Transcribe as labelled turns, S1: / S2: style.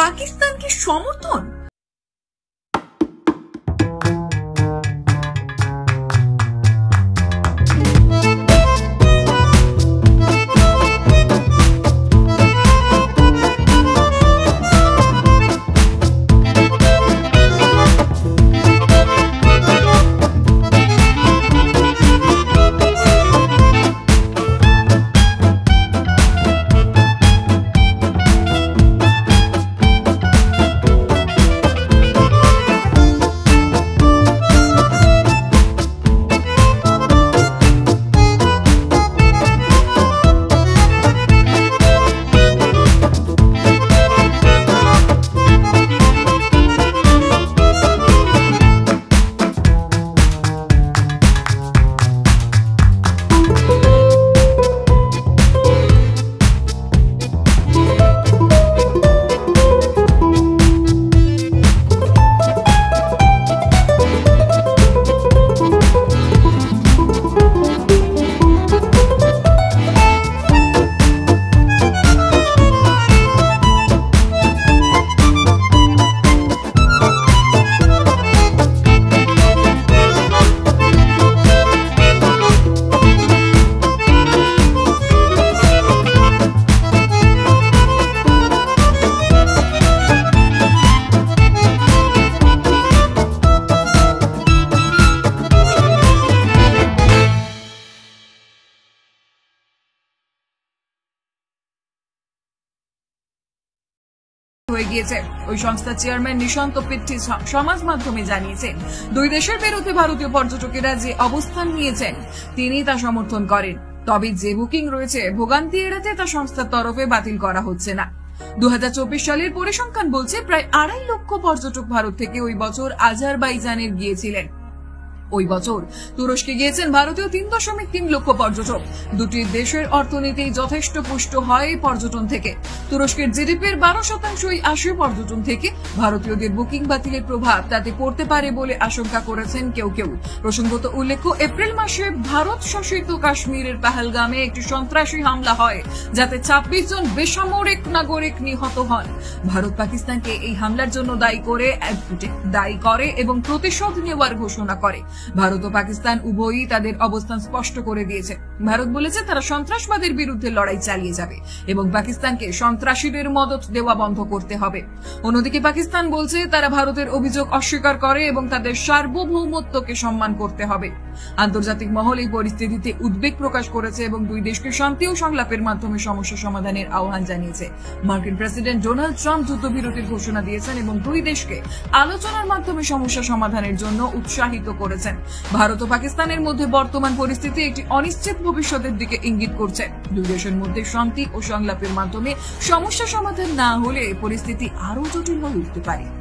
S1: পাকিস্তানকে সমর্থন। হয়ে গিয়েছে। ওই সংস্থার চেয়ারম্যান নিশান্ত পিট্টি সমাজ মাধ্যমে জানিয়েছেন, দুই দেশের বিরুদ্ধে ভারতীয় পর্যটকেরা যে অবস্থান নিয়েছেন তিনি তা সমর্থন করেন, তবে যে বুকিং রয়েছে ভোগান্তি এড়াতে তা সংস্থার তরফে বাতিল করা হচ্ছে না। 2024 সালের পরিসংখ্যান বলছে প্রায় 2.5 লক্ষ পর্যটক ভারত থেকে ওই বছর আজারবাইজানের গিয়েছিলেন। ওই বছর তুরস্কে গিয়েছেন ভারতীয় 3.3 লক্ষ পর্যটক। দুটি দেশের অর্থনীতি যথেষ্ট পুষ্ট হয় পর্যটন থেকে। তুরস্কের জিডিপির 12% আসে পর্যটন থেকে। ভারতীয়দের বুকিং বাতিলের প্রভাব তাতে পড়তে পারে বলে আশঙ্কা করেছেন কেউ কেউ। প্রসঙ্গত উল্লেখ্য, এপ্রিল মাসে ভারত শাসিত কাশ্মীরের পাহালগামে একটি সন্ত্রাসী হামলা হয়, যাতে 26 জন বেসামরিক নাগরিক নিহত হন। ভারত পাকিস্তানকে এই হামলার জন্য দায়ী করে এবং প্রতিশোধ নেওয়ার ঘোষণা করে। ভারত ও পাকিস্তান উভয়ই তাদের অবস্থান স্পষ্ট করে দিয়েছে। ভারত বলেছে তারা সন্ত্রাসবাদের বিরুদ্ধে লড়াই চালিয়ে যাবে এবং পাকিস্তানকে সন্ত্রাসীদের মদত দেওয়া বন্ধ করতে হবে। অন্যদিকে পাকিস্তান বলছে তারা ভারতের অভিযোগ অস্বীকার করে এবং তাদের সার্বভৌমত্বকে সম্মান করতে হবে। আন্তর্জাতিক মহল এই পরিস্থিতিতে উদ্বেগ প্রকাশ করেছে এবং দুই দেশকে শান্তি ও সংলাপের মাধ্যমে সমস্যা সমাধানের আহ্বান জানিয়েছে। মার্কিন প্রেসিডেন্ট ডোনাল্ড ট্রাম্প যুদ্ধবিরতির ঘোষণা দিয়েছেন এবং দুই দেশকে আলোচনার মাধ্যমে সমস্যা সমাধানের জন্য উৎসাহিত করেছেন। ভারত ও পাকিস্তানের মধ্যে বর্তমান পরিস্থিতি একটি অনিশ্চিত ভবিষ্যতের দিকে ইঙ্গিত করছে। দুই দেশের মধ্যে শান্তি ও সংলাপের মাধ্যমে সমস্যা সমাধান না হলে পরিস্থিতি আরো জটিল হয়ে উঠতে পারে।